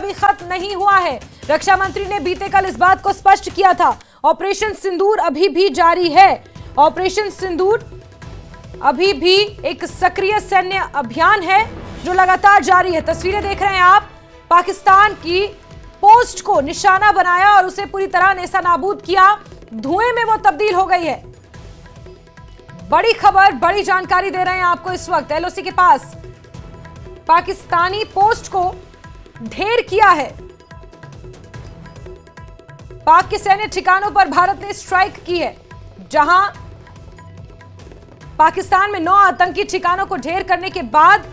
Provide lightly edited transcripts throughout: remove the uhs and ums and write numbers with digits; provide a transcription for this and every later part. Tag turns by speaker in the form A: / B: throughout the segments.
A: अभी खत्म नहीं हुआ है। रक्षा मंत्री ने बीते कल इस बात को स्पष्ट किया था। ऑपरेशन सिंदूर अभी भी जारी है। ऑपरेशन सिंदूर अभी भी एक सक्रिय सैन्य अभियान है जो लगातार जारी है। तस्वीरें देख रहे हैं आप। पाकिस्तान की पोस्ट को निशाना बनाया और उसे पूरी तरह नेस्तनाबूद किया। धुएं में वो तब्दील हो गई है। बड़ी खबर, बड़ी जानकारी दे रहे हैं आपको इस वक्त। एलओसी के पास पाकिस्तानी पोस्ट को ढेर किया है। पाक के सैन्य ठिकानों पर भारत ने स्ट्राइक की है। जहां पाकिस्तान में 9 आतंकी ठिकानों को ढेर करने के बाद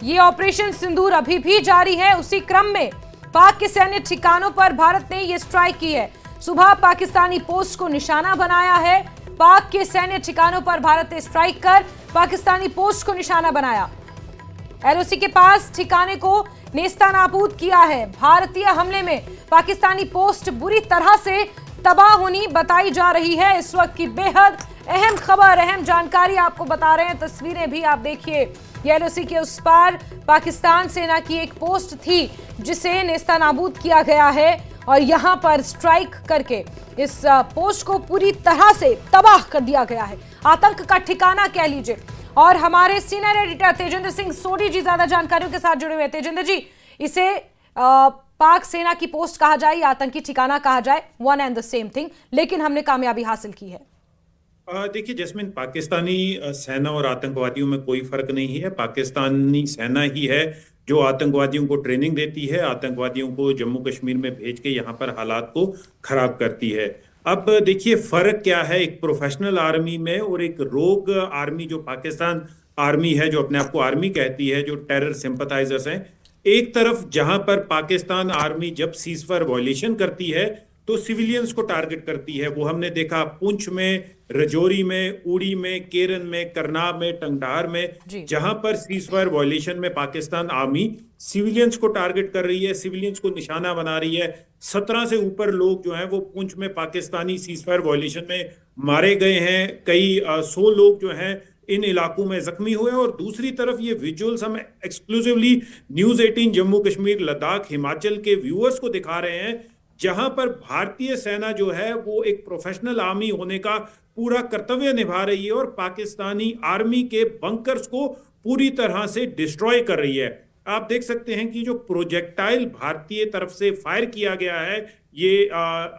A: यह ऑपरेशन सिंदूर अभी भी जारी है। उसी क्रम में पाक के सैन्य ठिकानों पर भारत ने यह स्ट्राइक की है। सुबह पाकिस्तानी पोस्ट को निशाना बनाया है। पाक के सैन्य ठिकानों पर भारत ने स्ट्राइक कर पाकिस्तानी पोस्ट को निशाना बनाया। एलओसी के पास ठिकाने को नेस्तनाबूद किया है। भारतीय हमले में पाकिस्तानी पोस्ट बुरी तरह से तबाह होनी बताई जा रही है। इस वक्त की बेहद अहम खबर, अहम जानकारी आपको बता रहे हैं। तस्वीरें भी आप देखिए। एलओसी के उस पार पाकिस्तान सेना की एक पोस्ट थी जिसे नेस्तनाबूद किया गया है और यहां पर स्ट्राइक करके इस पोस्ट को पूरी तरह से तबाह कर दिया गया है। आतंक का ठिकाना कह लीजिए। और हमारे सीनियर एडिटर तेजेंद्र सिंह सोडी जी ज्यादा जानकारियों के साथ जुड़े हुए हैं। तेजेंद्र जी, इसे पाक सेना की पोस्ट कहा जाए या आतंकी ठिकाना कहा जाए, one and the same thing, लेकिन हमने कामयाबी हासिल की है।
B: देखिए जैस्मिन, पाकिस्तानी सेना और आतंकवादियों में कोई फर्क नहीं है। पाकिस्तानी सेना ही है जो आतंकवादियों को ट्रेनिंग देती है, आतंकवादियों को जम्मू कश्मीर में भेज के यहाँ पर हालात को खराब करती है। अब देखिए फर्क क्या है एक प्रोफेशनल आर्मी में और एक रोग आर्मी जो पाकिस्तान आर्मी है, जो अपने आप को आर्मी कहती है, जो टेरर सिंपथाइजर्स हैं। एक तरफ जहां पर पाकिस्तान आर्मी जब सीजफायर वॉयलेशन करती है तो सिविलियंस को टारगेट करती है। वो हमने देखा पुंछ में, रजौरी में, उड़ी में, केरन में, करनाल में, टंगधार में, जहां पर सीजफायर वॉयलेशन में पाकिस्तान आर्मी सिविलियंस को टारगेट कर रही है, सिविलियंस को निशाना बना रही है। 17 से ऊपर लोग जो हैं वो पुंछ में पाकिस्तानी सीजफायर वॉयलेशन में मारे गए हैं। कई 100 लोग जो हैं इन इलाकों में जख्मी हुए। और दूसरी तरफ ये विजुअल्स हम एक्सक्लूसिवली न्यूज 18 जम्मू कश्मीर, लद्दाख, हिमाचल के व्यूअर्स को दिखा रहे हैं, जहां पर भारतीय सेना जो है वो एक प्रोफेशनल आर्मी होने का पूरा कर्तव्य निभा रही है और पाकिस्तानी आर्मी के बंकर्स को पूरी तरह से डिस्ट्रॉय कर रही है। आप देख सकते हैं कि जो प्रोजेक्टाइल भारतीय तरफ से फायर किया गया है, ये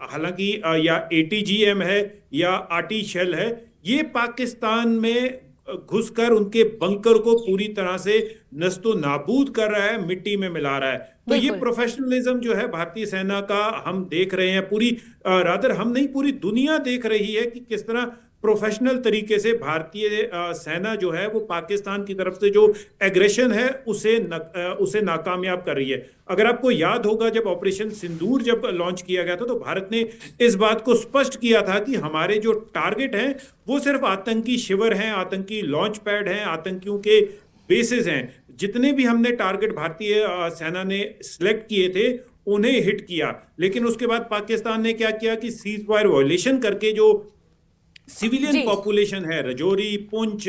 B: हालांकि या ATGM है या आर्टी शेल है, ये पाकिस्तान में घुसकर उनके बंकर को पूरी तरह से नस्तो नाबूद कर रहा है, मिट्टी में मिला रहा है। तो ये प्रोफेशनलिज्म जो है भारतीय सेना का हम देख रहे हैं। पूरी रादर हम नहीं, पूरी दुनिया देख रही है कि किस तरह प्रोफेशनल तरीके से भारतीय सेना जो है वो पाकिस्तान की तरफ से जो एग्रेशन है उसे नाकामयाब कर रही है। अगर आपको याद होगा जब ऑपरेशन सिंदूर जब लॉन्च किया गया था तो भारत ने इस बात को स्पष्ट किया था कि हमारे जो टारगेट हैं वो सिर्फ आतंकी शिविर हैं, आतंकी लॉन्च पैड हैं, आतंकियों के बेसिस हैं। जितने भी हमने टारगेट भारतीय सेना ने सिलेक्ट किए थे उन्हें हिट किया। लेकिन उसके बाद पाकिस्तान ने क्या किया कि सीज फायर वॉयलेशन करके जो सिविलियन पॉपुलेशन है, रजौरी, पुंछ,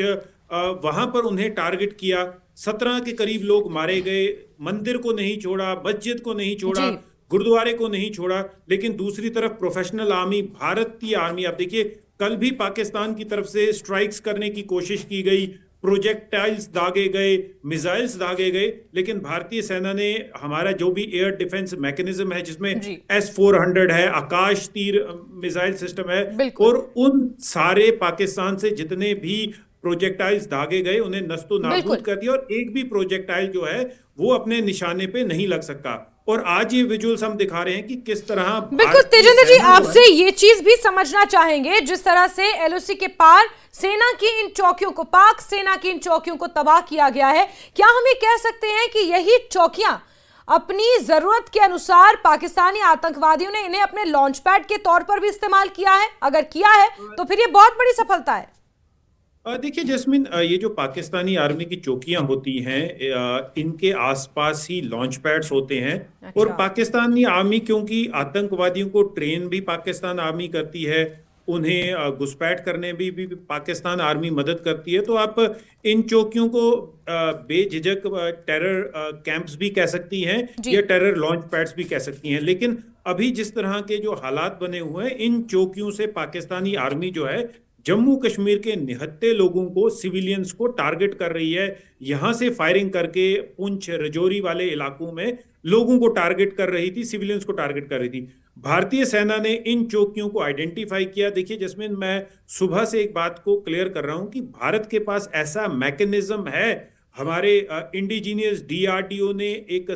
B: वहां पर उन्हें टारगेट किया। 17 के करीब लोग मारे गए। मंदिर को नहीं छोड़ा, मस्जिद को नहीं छोड़ा, गुरुद्वारे को नहीं छोड़ा। लेकिन दूसरी तरफ प्रोफेशनल आर्मी, भारतीय आर्मी, आप देखिए कल भी पाकिस्तान की तरफ से स्ट्राइक्स करने की कोशिश की गई, प्रोजेक्टाइल्स दागे गए, मिसाइल्स दागे गए, लेकिन भारतीय सेना ने हमारा जो भी एयर डिफेंस मैकेनिज्म है जिसमें S-400 है, आकाश तीर मिसाइल सिस्टम है, और उन सारे पाकिस्तान से जितने भी प्रोजेक्टाइल्स दागे गए उन्हें नस्तो नाबूद कर दिया और एक भी प्रोजेक्टाइल जो है वो अपने निशाने पे नहीं लग सका। और आज ये विजुअल्स हम दिखा रहे हैं कि किस तरह।
A: बिल्कुल तेजेंद्र जी, आपसे ये चीज भी समझना चाहेंगे, जिस तरह से एलओसी के पार सेना की इन चौकियों को, पाक सेना की इन चौकियों को तबाह किया गया है, क्या हम ये कह सकते हैं कि यही चौकियां अपनी जरूरत के अनुसार पाकिस्तानी आतंकवादियों ने इन्हें अपने लॉन्च पैड के तौर पर भी इस्तेमाल किया है? अगर किया है तो फिर ये बहुत बड़ी सफलता है।
B: देखिए जैस्मिन, ये जो पाकिस्तानी आर्मी की चौकियां होती हैं, इनके आसपास ही लॉन्च पैड्स होते हैं। और पाकिस्तानी आर्मी क्योंकि आतंकवादियों को ट्रेन भी पाकिस्तान आर्मी करती है उन्हें घुसपैठ करने भी पाकिस्तान आर्मी मदद करती है। तो आप इन चौकियों को बेझिझक टेरर कैंप्स भी कह सकती हैं या टेरर लॉन्च पैड्स भी कह सकती हैं। लेकिन अभी जिस तरह के जो हालात बने हुए हैं, इन चौकियों से पाकिस्तानी आर्मी जो है जम्मू कश्मीर के निहत्थे लोगों को, सिविलियंस को टारगेट कर रही है। यहां से फायरिंग करके पुंछ रजौरी वाले इलाकों में लोगों को टारगेट कर रही थी, सिविलियंस को टारगेट कर रही थी। भारतीय सेना ने इन चौकियों को आइडेंटिफाई किया। देखिए जैस्मिन, मैं सुबह से एक बात को क्लियर कर रहा हूं कि भारत के पास ऐसा मैकेनिज्म है। हमारे इंडिजीनियस डीआरडीओ ने एक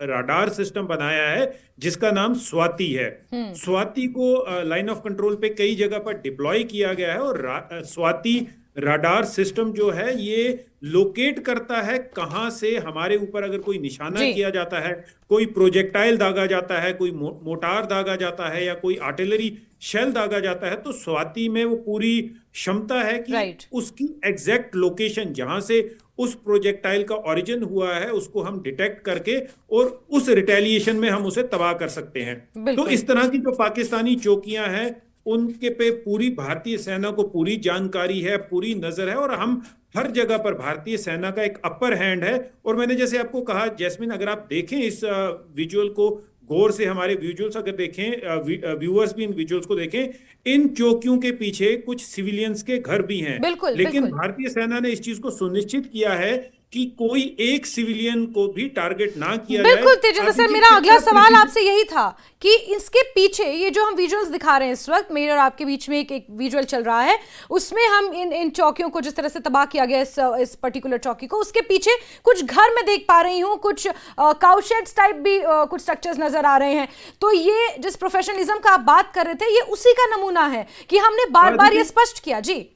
B: राडार सिस्टम बनाया है जिसका नाम स्वाति है। स्वाति को लाइन ऑफ कंट्रोल पे कई जगह पर डिप्लॉय किया गया है और स्वाति राडार सिस्टम जो है ये लोकेट करता है कहां से हमारे ऊपर अगर कोई निशाना किया जाता है, कोई प्रोजेक्टाइल दागा जाता है, कोई मोटार दागा जाता है या कोई आर्टिलरी शेल दागा जाता है, तो स्वाति में वो पूरी क्षमता है कि उसकी एग्जैक्ट लोकेशन जहां से उस प्रोजेक्टाइल का ओरिजिन हुआ है उसको हम डिटेक्ट करके और उस रिटेलिएशन में हम उसे तबाह कर सकते हैं। तो इस तरह की जो पाकिस्तानी चौकियां हैं उनके पे पूरी भारतीय सेना को पूरी जानकारी है, पूरी नजर है और हम हर जगह पर भारतीय सेना का एक अपर हैंड है। और मैंने जैसे आपको कहा जैस्मिन, अगर आप देखें इस विजुअल को गौर से, हमारे विजुअल्स अगर देखें, व्यूअर्स भी इन विजुअल्स को देखें, इन चौकियों के पीछे कुछ सिविलियंस के घर भी हैं। लेकिन भारतीय सेना ने इस चीज को सुनिश्चित किया है कि कोई एक सिविलियन को भी टारगेट ना किया जाए।
A: बिल्कुल तेजेंद्र सर, मेरा अगला सवाल आपसे यही था कि इसके पीछे ये जो हम विजुअल्स दिखा रहे हैं इस वक्त, मेरे और आपके बीच में एक विजुअल चल रहा है, उसमें हम इन चौकियों को जिस तरह से तबाह किया गया इस पर्टिकुलर चौकी को, उसके पीछे कुछ घर में देख पा रही हूँ, कुछ काउशेड्स टाइप भी कुछ स्ट्रक्चर्स नजर आ रहे हैं। तो ये जिस प्रोफेशनलिज्म का आप बात कर रहे थे, ये उसी का नमूना है कि हमने बार बार ये स्पष्ट किया। जी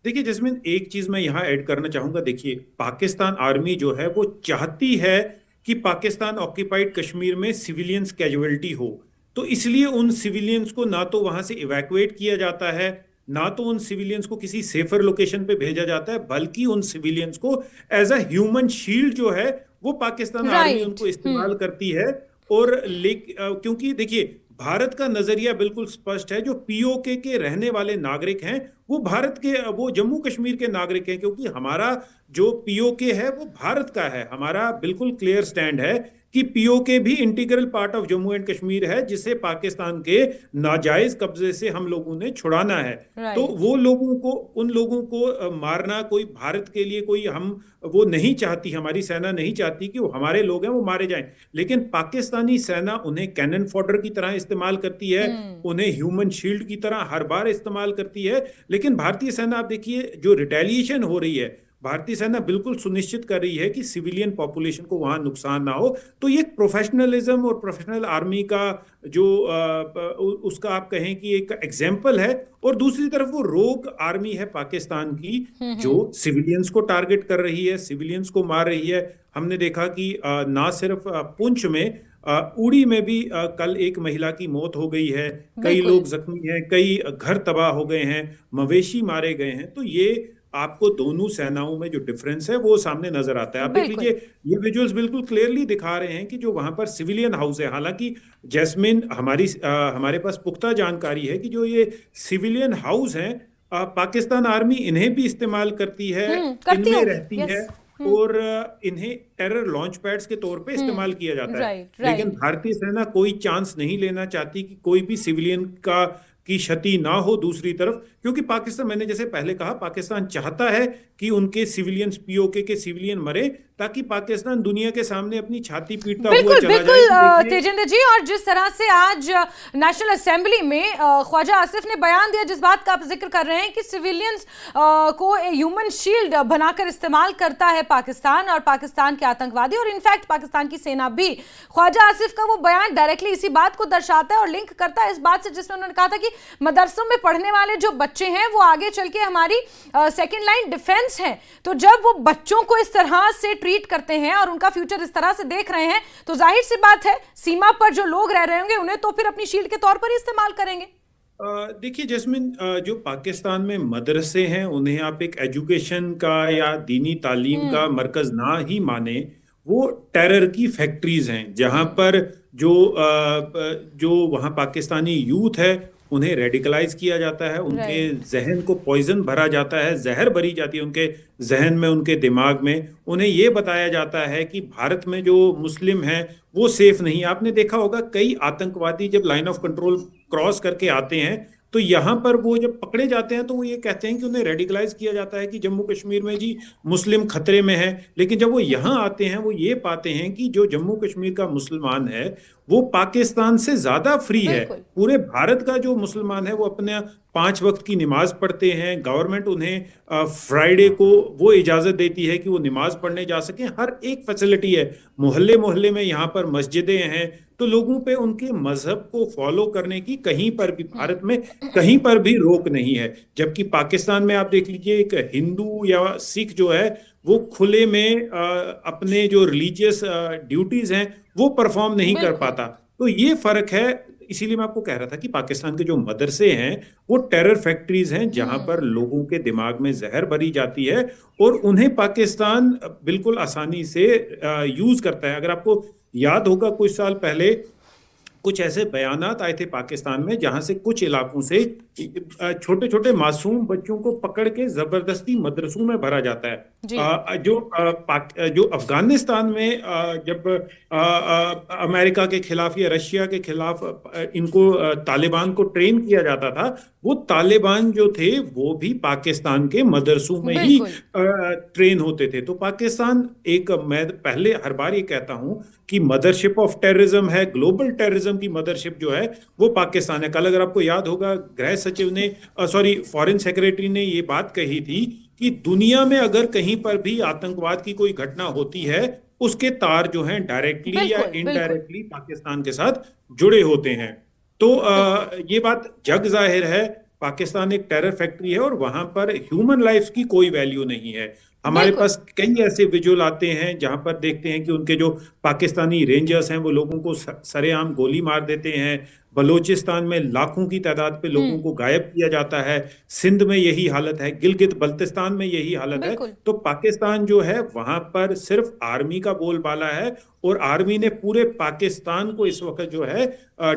B: देखिए जैस्मिन, एक चीज मैं यहां ऐड करना चाहूंगा। देखिए पाकिस्तान आर्मी जो है वो चाहती है कि पाकिस्तान ऑक्यूपाइड कश्मीर में सिविलियंस कैजुअलिटी हो, तो इसलिए उन सिविलियंस को ना तो वहां से इवैक्यूएट किया जाता है, ना तो उन सिविलियंस को किसी सेफर लोकेशन पे भेजा जाता है, बल्कि उन सिविलियंस को एज अ ह्यूमन शील्ड जो है वो पाकिस्तान आर्मी उनको इस्तेमाल करती है। और क्योंकि देखिए भारत का नजरिया बिल्कुल स्पष्ट है, जो पीओके के रहने वाले नागरिक हैं वो भारत के, वो जम्मू कश्मीर के नागरिक हैं, क्योंकि हमारा जो पीओके है वो भारत का है। हमारा बिल्कुल क्लियर स्टैंड है कि पीओके भी integral part of Jammu and Kashmir है, जिसे पाकिस्तान के नाजायज कब्जे से हम लोगों ने छुड़ाना है। तो वो लोगों को, उन लोगों को मारना कोई भारत के लिए कोई हम वो नहीं चाहती, हमारी सेना नहीं चाहती कि वो हमारे लोग हैं वो मारे जाएं। लेकिन पाकिस्तानी सेना उन्हें कैनन फॉडर की तरह इस्तेमाल करती है, उन्हें ह्यूमन शील्ड की तरह हर बार इस्तेमाल करती है। लेकिन भारतीय सेना, आप देखिए जो रिटेलिएशन हो रही है, भारतीय सेना बिल्कुल सुनिश्चित कर रही है कि सिविलियन पॉपुलेशन को वहां नुकसान ना हो। तो ये प्रोफेशनलिज्म और प्रोफेशनल आर्मी का जो उसका आप कहें कि एक एग्जाम्पल है। और दूसरी तरफ वो रोग आर्मी है पाकिस्तान की, जो सिविलियंस को टारगेट कर रही है, सिविलियंस को मार रही है। हमने देखा कि ना सिर्फ पुंछ में, उड़ी में भी कल एक महिला की मौत हो गई है, कई लोग जख्मी हैं, कई घर तबाह हो गए हैं, मवेशी मारे गए हैं। तो ये आपको दोनों सेनाओं में जो डिफरेंस है वो सामने नजर आता है। आप देख लीजिए, ये विजुअल्स बिल्कुल क्लियरली दिखा रहे हैं कि जो वहां पर सिविलियन हाउस है, हालांकि जैस्मिन हमारे पास पुख्ता जानकारी है कि जो ये सिविलियन हाउस हैं पाकिस्तान आर्मी इन्हें भी इस्तेमाल करती है, इनमें रहती है और इन्हें टेरर लॉन्च पैड्स के तौर पे इस्तेमाल किया जाता है। लेकिन भारतीय सेना कोई चांस नहीं लेना चाहती कि कोई भी सिविलियन की क्षति ना हो दूसरी तरफ, क्योंकि पाकिस्तान, मैंने जैसे पहले कहा, पाकिस्तान चाहता है कि उनके सिविलियंस, पीओके के सिविलियन मरे, ताकि पाकिस्तान दुनिया के सामने अपनी छाती पीटता हुआ चला जाए।
A: बिल्कुल तेजेंद्र जी, और जिस तरह से आज नेशनल असेंबली में ख्वाजा आसिफ ने बयान दिया, जिस बात का आप जिक्र कर रहे हैं कि सिविलियंस को ह्यूमन शील्ड बनाकर इस्तेमाल करता है पाकिस्तान और पाकिस्तान के आतंकवादी, और इनफैक्ट पाकिस्तान की सेना भी। ख्वाजा आसिफ का वो बयान डायरेक्टली इसी बात को दर्शाता है और लिंक करता है इस बात से जिसमें उन्होंने कहा था कि मदरसों में पढ़ने वाले जो बच्चे हैं वो आगे चल के हमारी सेकेंड लाइन डिफेंस हैं। तो जब वो बच्चों को इस तरह से ट्रीट करते हैं और उनका फ्यूचर इस तरह से देख रहे हैं, तो जाहिर सी बात है सीमा पर जो लोग रह रहे होंगे उन्हें तो फिर अपनी शील्ड के तौर पर इस्तेमाल करेंगे।
B: देखिए जैस्मिन, जो पाकिस्तान में मदरसे हैं उन्हें आप एक एजुकेशन का या दीनी तालीम का मरकज ना ही माने, वो टेरर की फैक्ट्रीज हैं, जहां पर जो वहां पाकिस्तानी यूथ है उन्हें रेडिकलाइज किया जाता है, उनके जहन को पॉइजन भरा जाता है, जहर भरी जाती है उनके जहन में, उनके दिमाग में। उन्हें ये बताया जाता है कि भारत में जो मुस्लिम हैं वो सेफ नहीं। आपने देखा होगा कई आतंकवादी जब लाइन ऑफ कंट्रोल क्रॉस करके आते हैं तो यहाँ पर वो जब पकड़े जाते हैं तो वो ये कहते हैं कि उन्हें रेडिकलाइज किया जाता है कि जम्मू कश्मीर में जी मुस्लिम खतरे में है। लेकिन जब वो यहाँ आते हैं वो ये पाते हैं कि जो जम्मू कश्मीर का मुसलमान है वो पाकिस्तान से ज्यादा फ्री है। पूरे भारत का जो मुसलमान है वो अपने 5 वक्त की नमाज पढ़ते हैं। गवर्नमेंट उन्हें फ्राइडे को वो इजाजत देती है कि वो नमाज पढ़ने जा सकें। हर एक फैसिलिटी है, मोहल्ले मोहल्ले में यहाँ पर मस्जिदें हैं। तो लोगों पे उनके मजहब को फॉलो करने की कहीं पर भी भारत में कहीं पर भी रोक नहीं है। जबकि पाकिस्तान में आप देख लीजिए एक हिंदू या सिख जो है वो खुले में अपने जो रिलीजियस ड्यूटीज हैं वो परफॉर्म नहीं कर पाता। तो ये फर्क है। इसीलिए मैं आपको कह रहा था कि पाकिस्तान के जो मदरसे हैं वो टेरर फैक्ट्रीज हैं जहां पर लोगों के दिमाग में जहर भरी जाती है और उन्हें पाकिस्तान बिल्कुल आसानी से यूज करता है। अगर आपको याद होगा कुछ साल पहले कुछ ऐसे बयानात आए थे पाकिस्तान में जहां से कुछ इलाकों से छोटे छोटे मासूम बच्चों को पकड़ के जबरदस्ती मदरसों में भरा जाता है। जो अफगानिस्तान में जब अमेरिका के खिलाफ या रशिया के खिलाफ इनको तालिबान को ट्रेन किया जाता था, वो तालिबान जो थे वो भी पाकिस्तान के मदरसों में ही ट्रेन होते थे। तो पाकिस्तान एक, मैं पहले हर बार ये कहता हूं कि मदरशिप ऑफ टेररिज्म है, ग्लोबल टेररिज्म की मदरशिप जो है वो पाकिस्तान है। कल अगर आपको याद होगा गृह सचिव ने फॉरेन सेक्रेटरी ने ये बात कही थी कि दुनिया में अगर कहीं पर भी आतंकवाद की कोई घटना होती है उसके तार जो हैं डायरेक्टली या इनडायरेक्टली पाकिस्तान के साथ जुड़े होते हैं। तो ये बात जग जाहिर है, पाकिस्तान एक टेरर फैक्ट्री है और वहां पर ह्यूमन लाइफ की कोई वैल्यू नहीं है। हमारे पास कई ऐसे विजुअल आते हैं जहां पर देखते हैं कि उनके जो पाकिस्तानी रेंजर्स हैं वो लोगों को सरेआम गोली मार देते हैं। बलूचिस्तान में लाखों की तादाद पे लोगों को गायब किया जाता है। सिंध में यही हालत है, गिलगित बल्तिस्तान में यही हालत है। तो पाकिस्तान जो है वहां पर सिर्फ आर्मी का बोलबाला है और आर्मी ने पूरे पाकिस्तान को इस वक्त जो है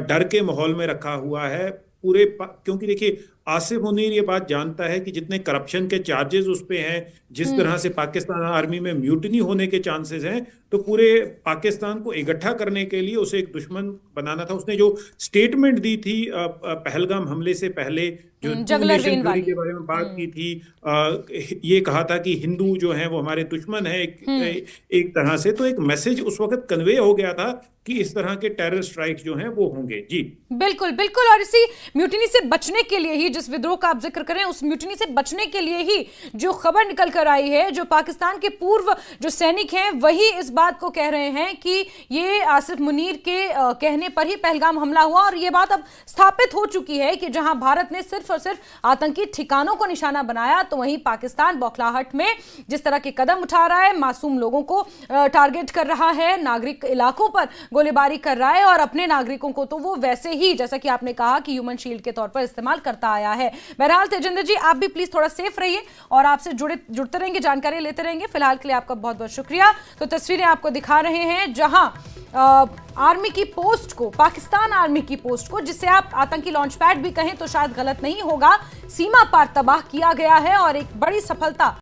B: डर के माहौल में रखा हुआ है। क्योंकि देखिए आसिफ मुनीर ये बात जानता है कि जितने करप्शन के चार्जेस उस पे हैं, जिस तरह से पाकिस्तान आर्मी में म्यूटिनी होने के चांसेस हैं, तो पूरे पाकिस्तान को इकट्ठा करने के लिए उसे एक दुश्मन बनाना था। उसने जो स्टेटमेंट दी थी पहलगाम हमले से पहले, जो नेशन थ्योरी के बारे में बात की थी, ये कहा था कि हिंदू जो हैं वो हमारे दुश्मन हैं एक तरह से। तो एक मैसेज उस वक्त कन्वे हो गया था कि इस तरह के टेरर स्ट्राइक जो हैं वो होंगे। जी
A: बिल्कुल बिल्कुल। और इसी म्यूटिनी से बचने के लिए ही, जिस विद्रोह का आप जिक्र करें, उस म्यूटिनी से बचने के लिए ही जो खबर निकल कर आई है, जो पाकिस्तान के पूर्व जो सैनिक हैं वही इस बात को कह रहे हैं कि ये आसिफ मुनीर के कहने पर ही पहलगाम हमला हुआ। और ये बात अब स्थापित हो चुकी है कि जहां भारत ने सिर्फ और सिर्फ आतंकी ठिकानों को निशाना बनाया, तो वहीं पाकिस्तान बौखलाहट में जिस तरह के कदम उठा रहा है, मासूम लोगों को टारगेट कर रहा है, नागरिक इलाकों पर गोलीबारी कर रहा है और अपने नागरिकों को तो वो वैसे ही, जैसा कि आपने कहा, कि ह्यूमन शील्ड के तौर पर इस्तेमाल करता आया है। बहरहाल तेजिंदर जी, आप भी प्लीज थोड़ा सेफ रहिए और आपसे जुड़ते रहेंगे, जानकारी लेते रहेंगे। फिलहाल के लिए आपका बहुत बहुत शुक्रिया। तो तस्वीरें आपको दिखा रहे हैं जहां आर्मी की पोस्ट को, पाकिस्तान आर्मी की पोस्ट को, जिसे आप आतंकी लॉन्च पैड भी कहें तो शायद गलत नहीं होगा, सीमा पार तबाह किया गया है और एक बड़ी सफलता